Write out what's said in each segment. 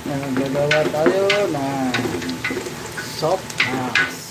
Naggagawa tayo ng soft mask.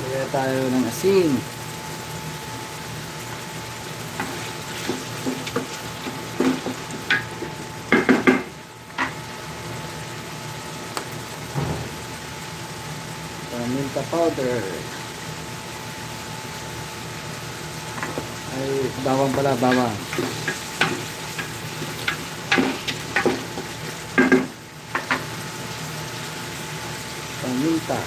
Kaya tayo ng asin. Paminta powder. Ay, bawang pala, bawang. Paminta.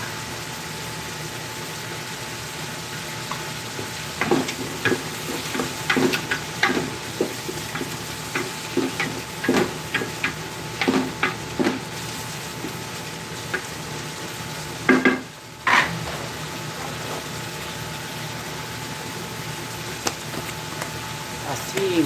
Asin.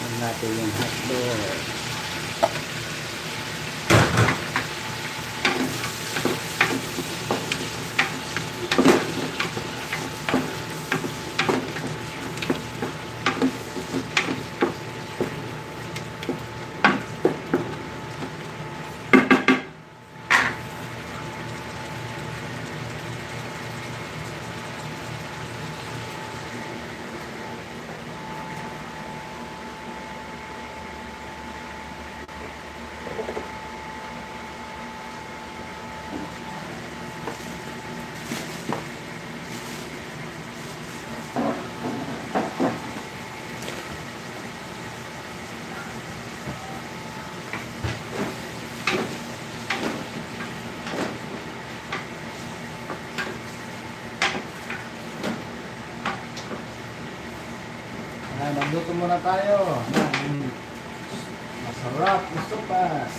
Ayan natin yung hotdog. Magluto muna tayo ng masarap na sopas.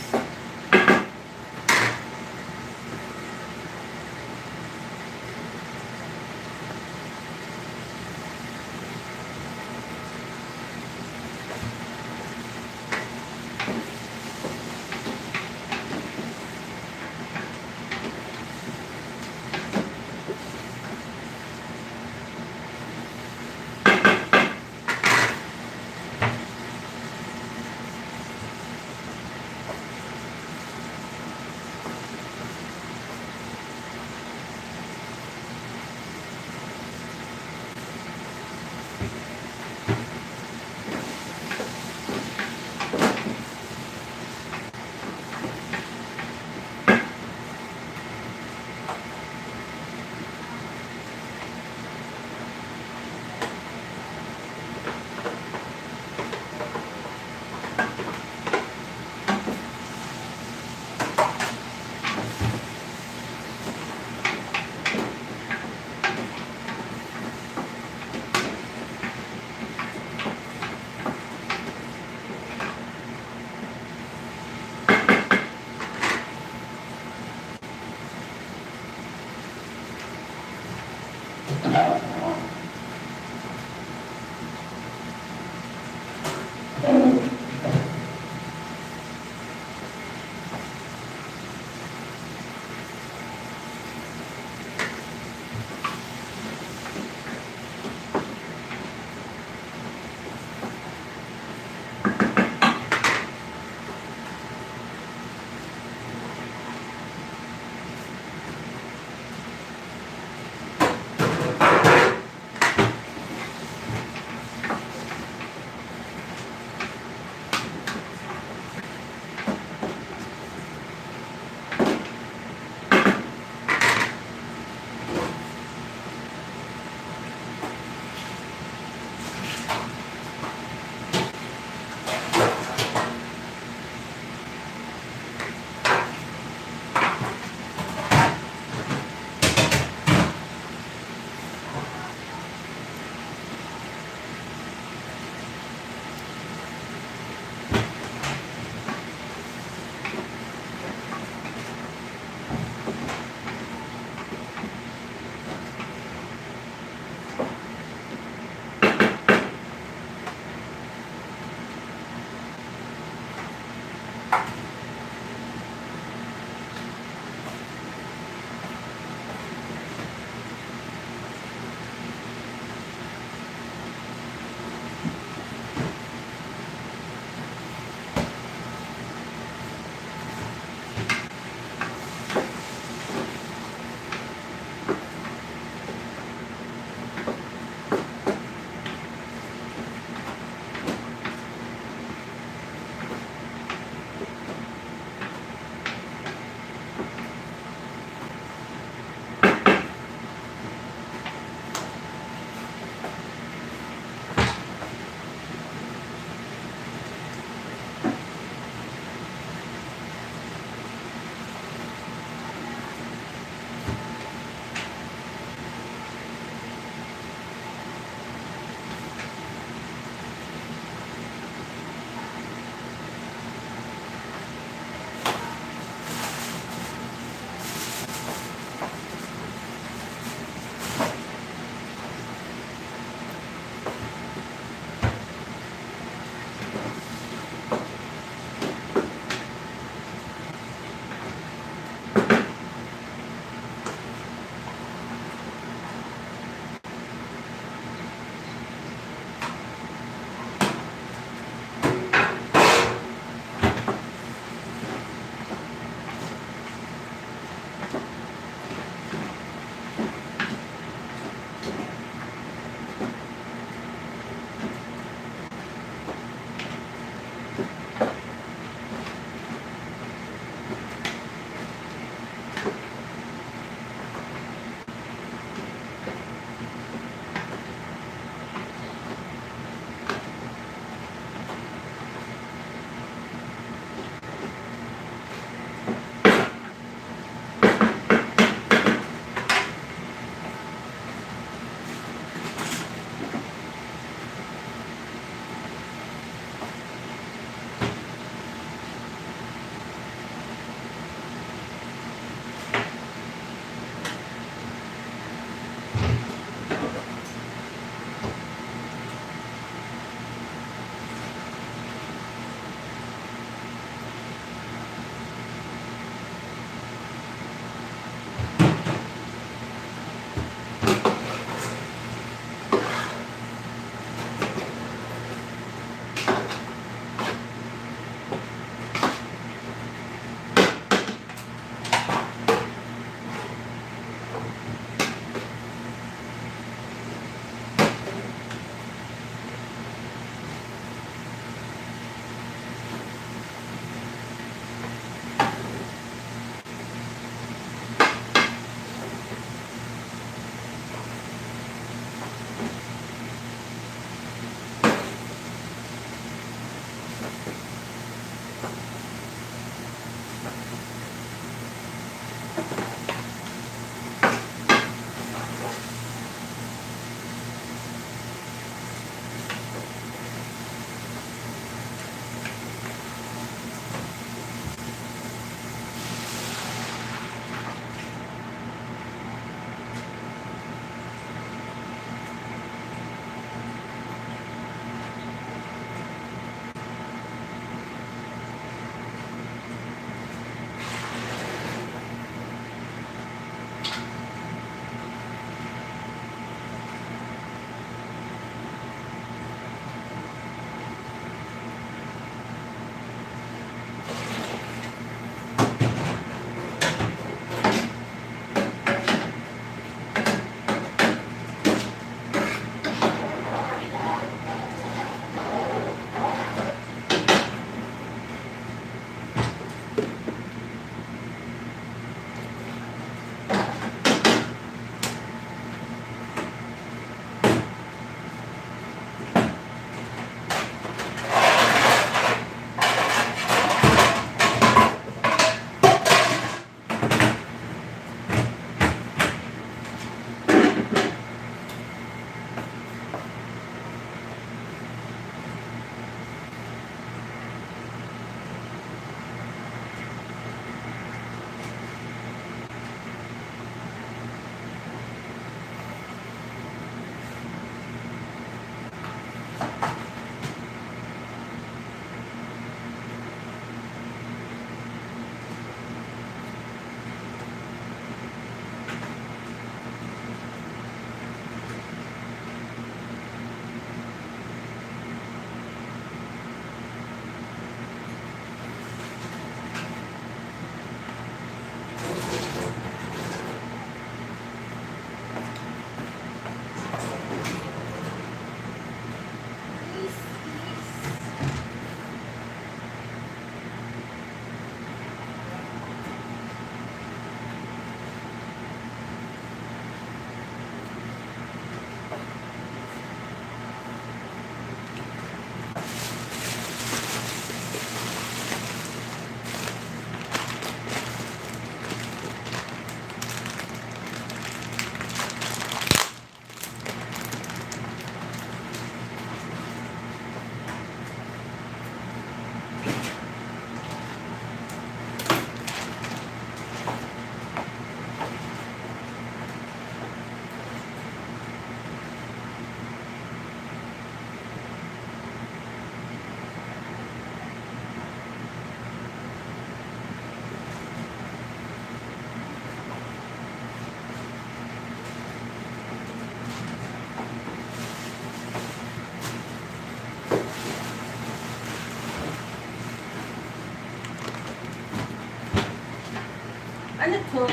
Ano to? Oh,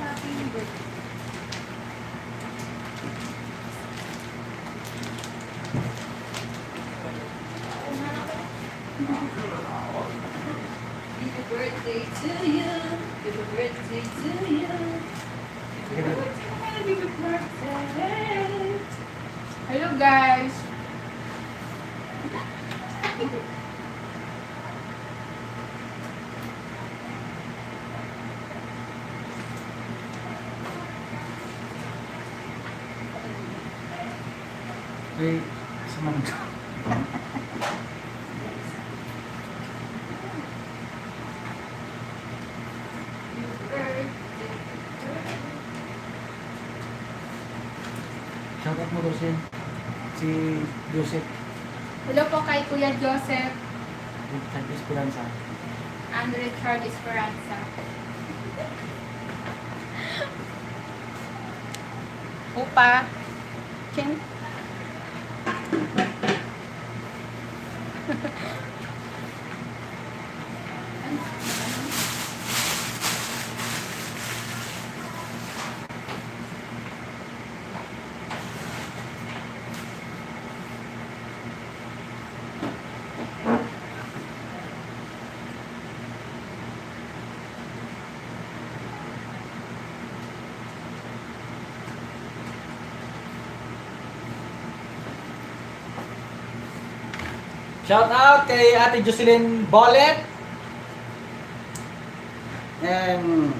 happy birthday. Happy birthday to you. Happy birthday to you. Happy birthday. Hello guys. Ay, sumang. Shoutout mo, Rosin. Si Joseph. Hello po kay Kuya Joseph Richard Esperanza. and Richard Esperanza. Upa. King. Shout out kay Ate Jocelyn Bolet. And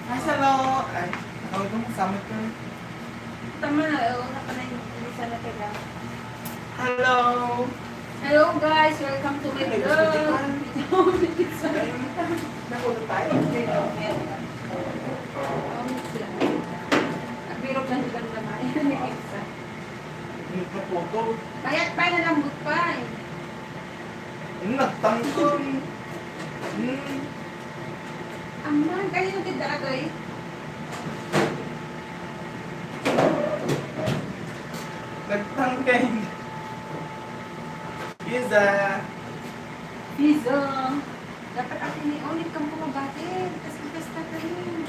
Hello! Ay, ako itong kasama ko. Tama na, una pa na yung isa na taga. Hello! Hello guys, welcome to my vlog. Nakulo tayo. Nagbiro lang sila ng lamay. Isa. Hindi ka photo. Bayat pa, nalambot pa eh. Ano, nagtangkol. Aman, kayo yung tindato eh. Nagtangkay. Pizza. Pizza. Dapat atin ni ulit kang pumabati. Tapos magkasta ka rin.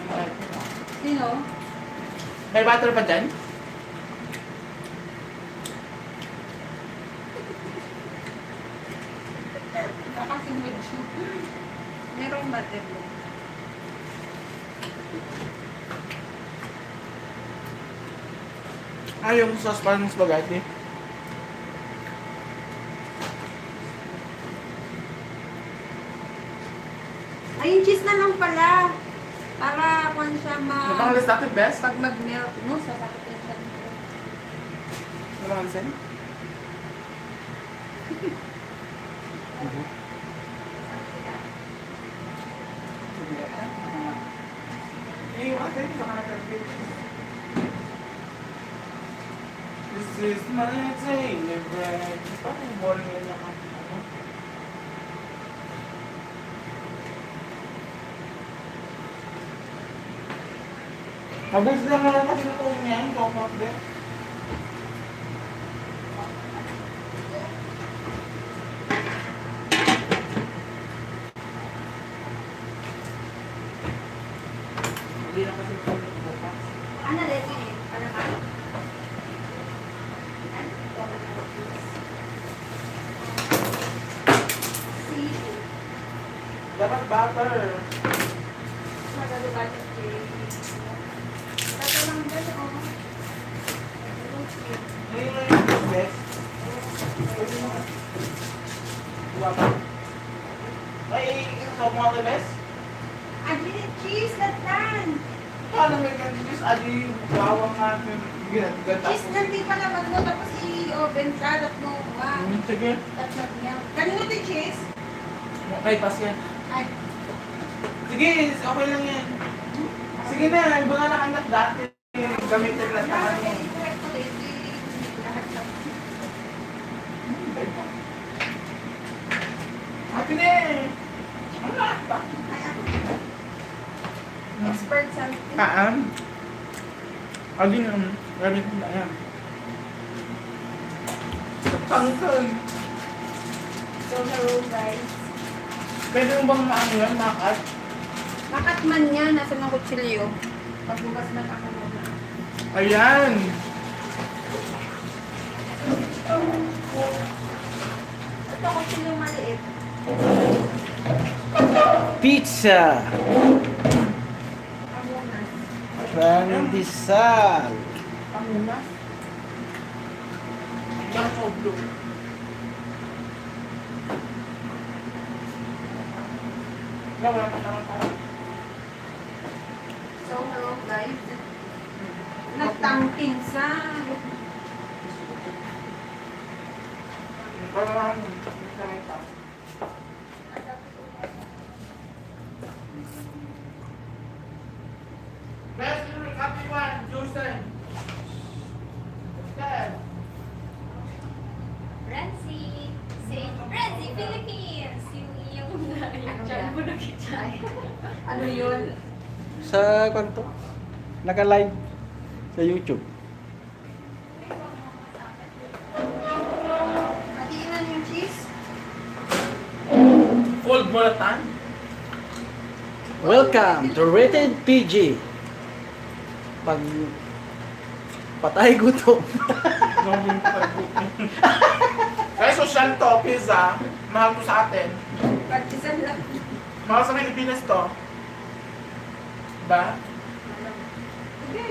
Sino? May butter pa dyan? Nakasimod siya. Merong butter mo. Ah, yung sauce parang spaghetti. Ay, yung cheese na lang pala. Para kung siya Napangalis natin best? pag mag-melt mo, sasakit yan siya. Napangalis yan? Eh, yung atin, baka nag-repeat. This is my daily bread. Parang boring yun yung ano. Mabilis lang naman kasi na po niya, yung comfort din. Hindi na kasi po bukas. Ano ready eh? Ano ka? See? Dapat butter. Magalo ba ito? Dapat lang dyan, oh. Ngayon lang yung business. Pwede mo. Diba ba? Ay, ito mo ang the best? I didn't cheese that time. Paano may ganito? Adi yung bawang natin. Cheese na di pa naman mo, tapos i-oven ka, tatlo ka. Sige. Tatlo niya. Kanino ito cheese? Okay, pas yan. Ay, Sige, okay lang yan. Sige na, yung mga nakanak dati. Gamitin lang naman mo. i-correct ko rin. Lahat sa Happy na eh. Ang lahat ba? ay ako. Expert sa Kaan? Adi nga, gamit mo na yan. Pangkal. So, hello guys. Pwede mo bang maano yan, makat? Makatman niya, nasa ng kutsilyo. Pagbukas man ako muna. Ayan! Ito kutsilyo maliit. Pizza! Pamunas. Pandesal! Pamunas? Yan, soblo. Wala ka naman parang. So, hello guys. Nagtangking sa... Parang, best happy one, Justin. Justin. Renzi, say Renzi Philippines. Yung dyan mo nakita. Ano yun? Sa kwanto? Naka-live sa YouTube. Hatiin yung cheese. Fold mo na tan. Welcome to Rated PG. Pag patay gutom. Kaya social to, pizza. Mahal to sa atin. Partisan lang. Mahal sa Pilipinas to. Ba? Sige.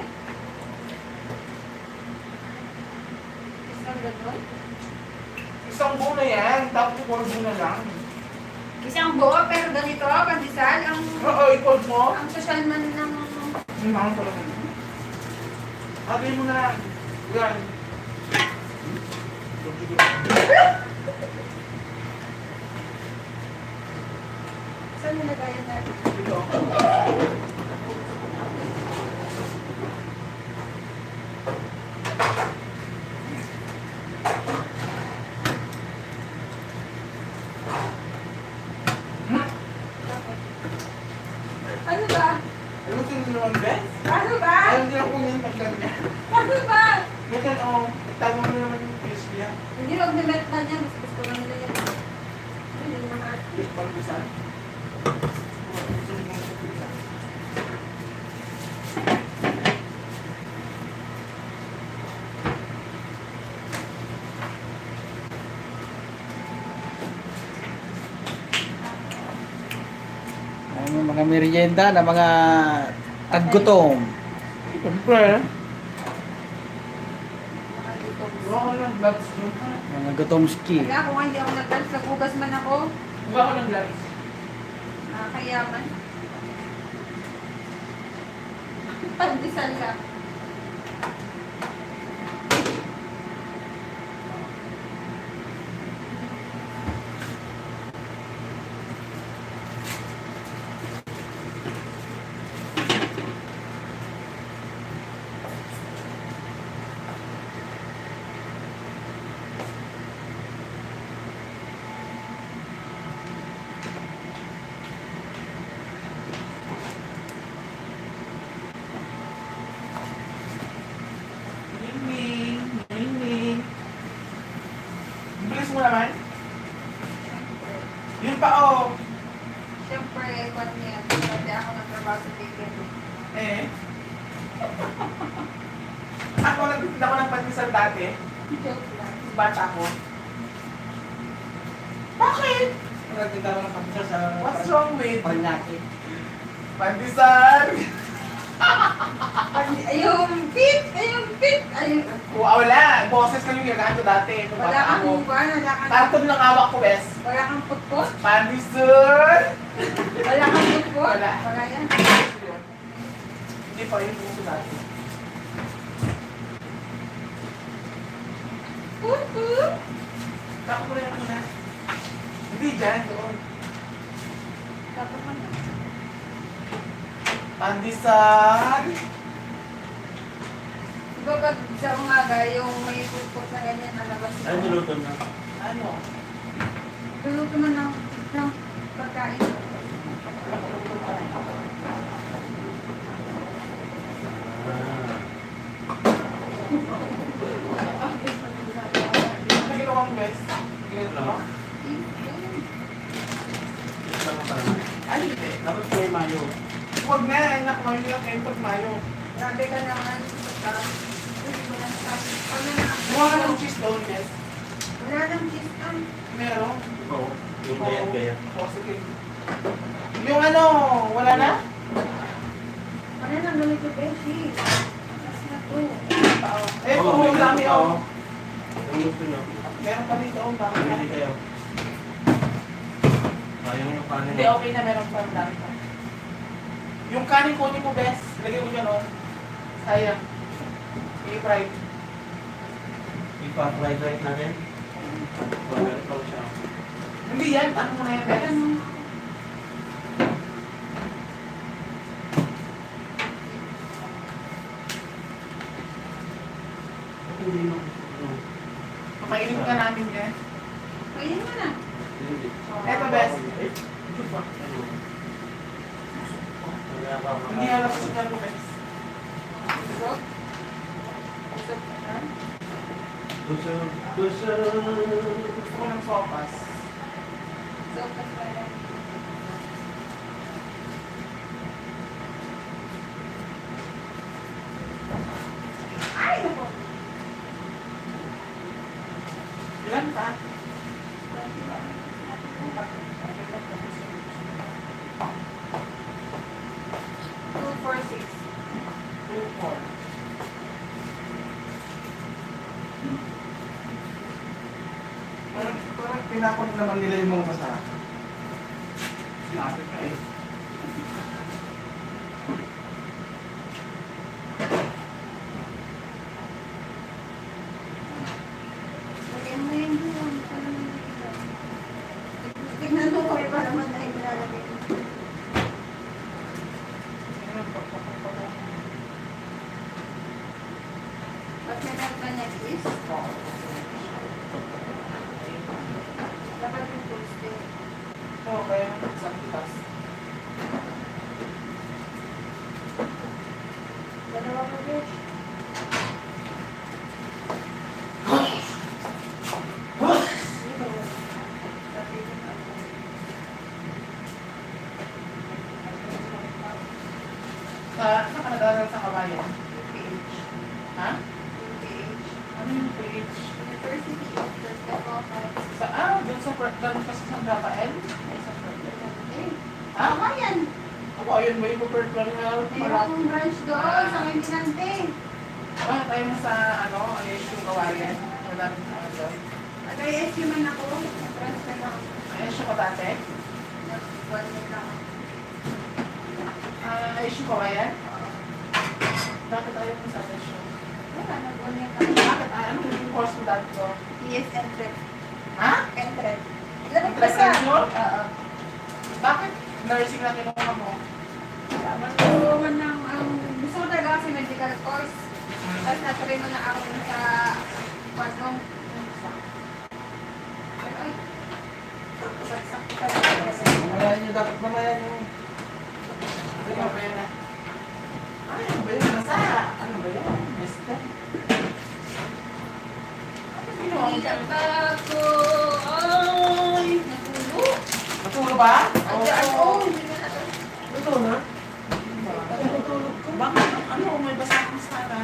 Isang gano'n? Isang buo na yan, tapos i-fold mo na lang. Isang buo, pero ganito, pandesal. Oo, i-fold mo. Ang social man ng... Yung mahal ko lang. Hagay mo na lang. Yan. Saan nilagayan natin? Dito. Ano ba? Ayusin mo naman, Ben. Ano ba? Ayaw nila kung yung pagkanya. Ano ba? Ganyan, oh. Tago mo naman yung crispy, ha? Hindi, wag nimet na niya. Mas gusto lang nila yan. Hindi naman. Pag-bisan. Ano, mga merienda na mga taggutom. Siyempre. Nakalitom. Gawa ko ng gloves mo. Mga gutomski. Kaya kung hindi ako nag-dance, nagugas man ako. Gawa ko ng gloves. Nakakayaman. Pandesal ka. choice mo naman? Yun pa, oh. Siyempre, kwan niya. Pwede ako nagtrabaho sa ticket. Eh. Ako nagtitinda ko ng pandesal dati. Joke lang. Bata ko. Bakit? Nagtita ko ng pagkasa sa What's wrong with Paranaque. pandesal? Ayun, pit! Ayun, pit! Ayun. Wala. Boses lang yung ginagaan ko dati. Nung Wala bata kang ako. mukha, wala kang... Tartog ng hawak ko, bes. Wala kang putpot? Pandesal! Wala kang putpot? Wala. Wala yan. Hindi pa yun puso dati. Putpot? Tako ko rin muna. Hindi dyan, doon. Dapat man. Pandesal! Diba pag sa umaga, yung may putpot na ganyan na labas. Ay, niluto na. Ano? Luluto man ng pagkain. Ano ginawa mo, bes? Ginawa mo? Ito lang para. Ay, hindi. Dapat may mayo. Huwag na, anak mo, hindi lang kayo pagmayo. Grabe ka naman. Wala na. Mukha ka ng cheese doon, bes. Wala nang cheese on. Meron? Oo. Yung gaya-gaya. Oo, sige. Yung ano, wala na? Wala nang ganito, Beshi. Alas na to. Eh, kung yung dami, oh. Yung gusto nyo. Meron pa dito, oh, dami. Pumili kayo. Sayang yung kanin. Hindi, okay na, meron pa dami pa. Yung kanin ko, mo, bes. Lagay mo dyan, oh. Sayang. I-fried. Ipa-fried rice natin. Wala ito siya. Hindi yan, tanong mo na yan, bes. Hindi mo. Makainin ka namin yan. Kainin mo na. Hindi. Eto, bes. Eh, ito pa. Ano? Wala pa ako. Hindi alam ko sa ko, bes. Usok. Usok na. Kusog, kusog. Gusto ko ng sopas. Usok na pala. Ay, naku. Ilan pa? 246. 2, 4. Parang pinapag naman nila yung mga basa. Sinabi ka eh. Lagyan mo yun doon. Tignan mo kung iba naman na ilalagay. Ba't may nagkanyag is? Dapat yung toasted. Oo, kaya sa pitas. Dalawa pa besh. Saan ka nag-aaral sa kabayan? PH. Ha? PH. Ano yung PH? University of Perpetual. Doon sa doon pa sa San Rafael? Eh, Ha? yan. Ako, ayun ba yung Perpetual Health? Mayroong branch doon sa Minante. Ah, tayo mo sa, ano, ayun yung kawayan. Wala rin sa doon. Nag-ISU man ako. Nag-transfer na ako. Ayun siya ko dati? Nag-1 year lang ako. Ayun yung kawayan? Bakit ayaw mo sa ayun siya? Wala, nag-1 year lang ako. Bakit? Ano yung course mo dati ko? PS Entret. Ha? Entret. Labas Entret ka. senior? Oo. Bakit nursing na kinuha mo? Man ng, gusto ko talaga kasi medical course. Tapos natuloy mo na ako dun sa kwantong. Pero ay, bagsak ka talaga. Mamaya nyo, dapat mamaya nyo. Ano ba yun? Ay, ano ba yun? Nasa? Ano ba yun? Basta. Ano ginawa mo? Hindi ka pa ako ba? Andiyan, oh, hindi na natin. Ito na. Bakit? Ano? May basa akong sana.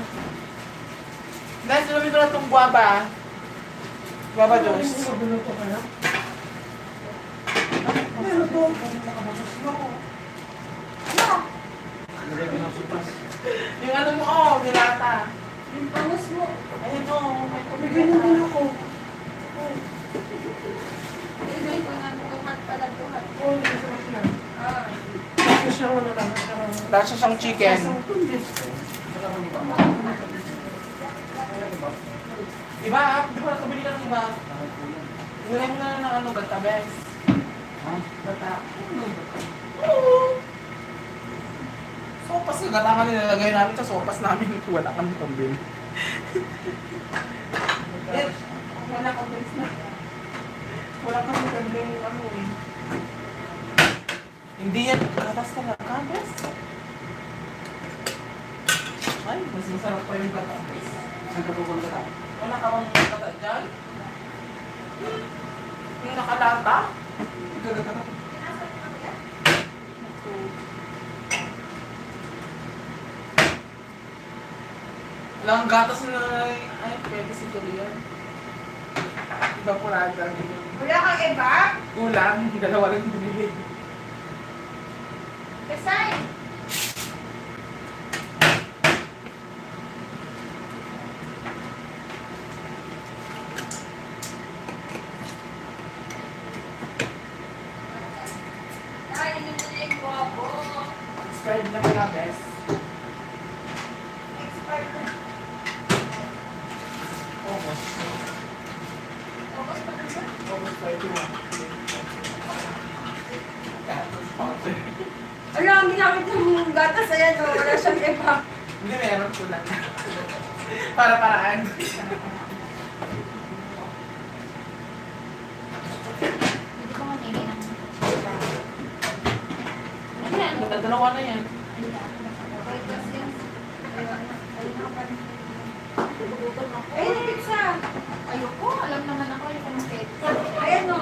Dahil sinabi ko na itong guwaba. Guwaba juice. Ano to kaya? Ano to? Ano? Nilagay ko ng supas. Yung ano mo, oh, nilata. Yung bangus mo. Ayun, oh. May Bigyan mo din ako. Ibigay ko na tuhat pala tuhat. Oh, hindi ko sarap yan. Ah. Kasi siya wala lang. Lasa siyang chicken. Isang tumbis. Diba? Di ba nakabili ka ng iba? Nilagay mo na lang ng ano, bata, bes. Bata. Oo. Sopas yung gata nga nilalagay namin sa sopas namin. Wala kami pambili. Eh, wala kang bes na. Wala kami pambili ano eh. Hindi yan gatas talaga, bes. Ay, mas masarap pa yung gata, bes. Saan ka pupunta ka? Wala ka bang gata dyan? Yung nakalata? Wala kang gatas na ay, pwede si Julian. Iba po rada. Wala kang iba? Ulam, dalawa rin binili. Kasay. Ay, hindi mo na yung guwapo. Expired na pala, best. Expert na. Almost. Tapos pa na siya. Almost 31. Ala, ang ginamit ng gatas, ayan o. Wala siyang iba. Hindi, meron ko lang. Para-paraan. Hindi ko mamili ng Ayan. Dalawa na yan. Okay, kasi yan. Ayun ako pa rin. Ayun, yung pizza. Ayoko, alam naman ako yung ng pizza. Ayan o.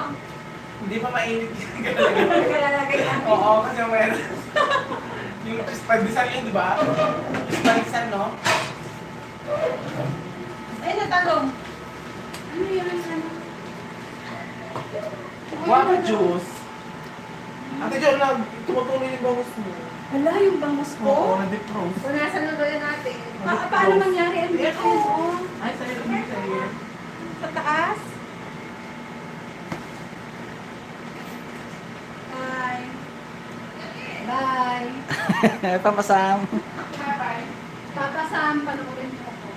Hindi pa mainit. Nagkalalagay namin. Oo, kasi meron. Yung pandesal yun, di ba? Yung pandesal, no? Ayun, natalong. Ano yun ang ano? Guava juice. Ate Jo, tumutuloy yung bangus mo. Wala yung bangus Oo, ko. na-defrost. Punasan na doon natin. Paano nangyari ang dito? Ay, sa'yo, hindi sa'yo. Sa taas? Bye. Bye. Pamasam. Bye-bye. Papasam, panoorin mo ako.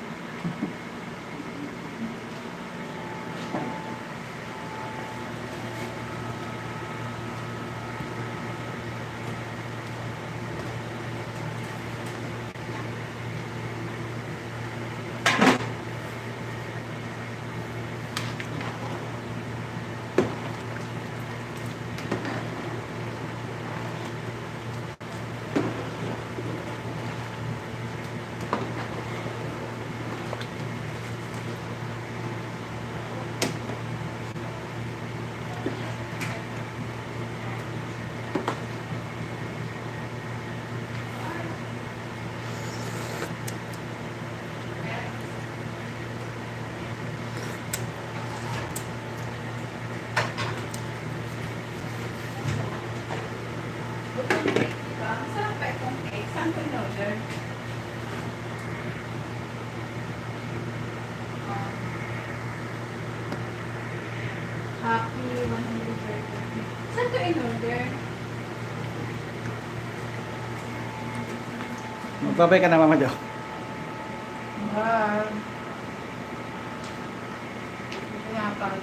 Masarap pa itong cake. Saan ko in-order? Happy 100 birthday. Saan ko in-order? Magbabay ka na, Mama Jo. Mahal. Pinapal.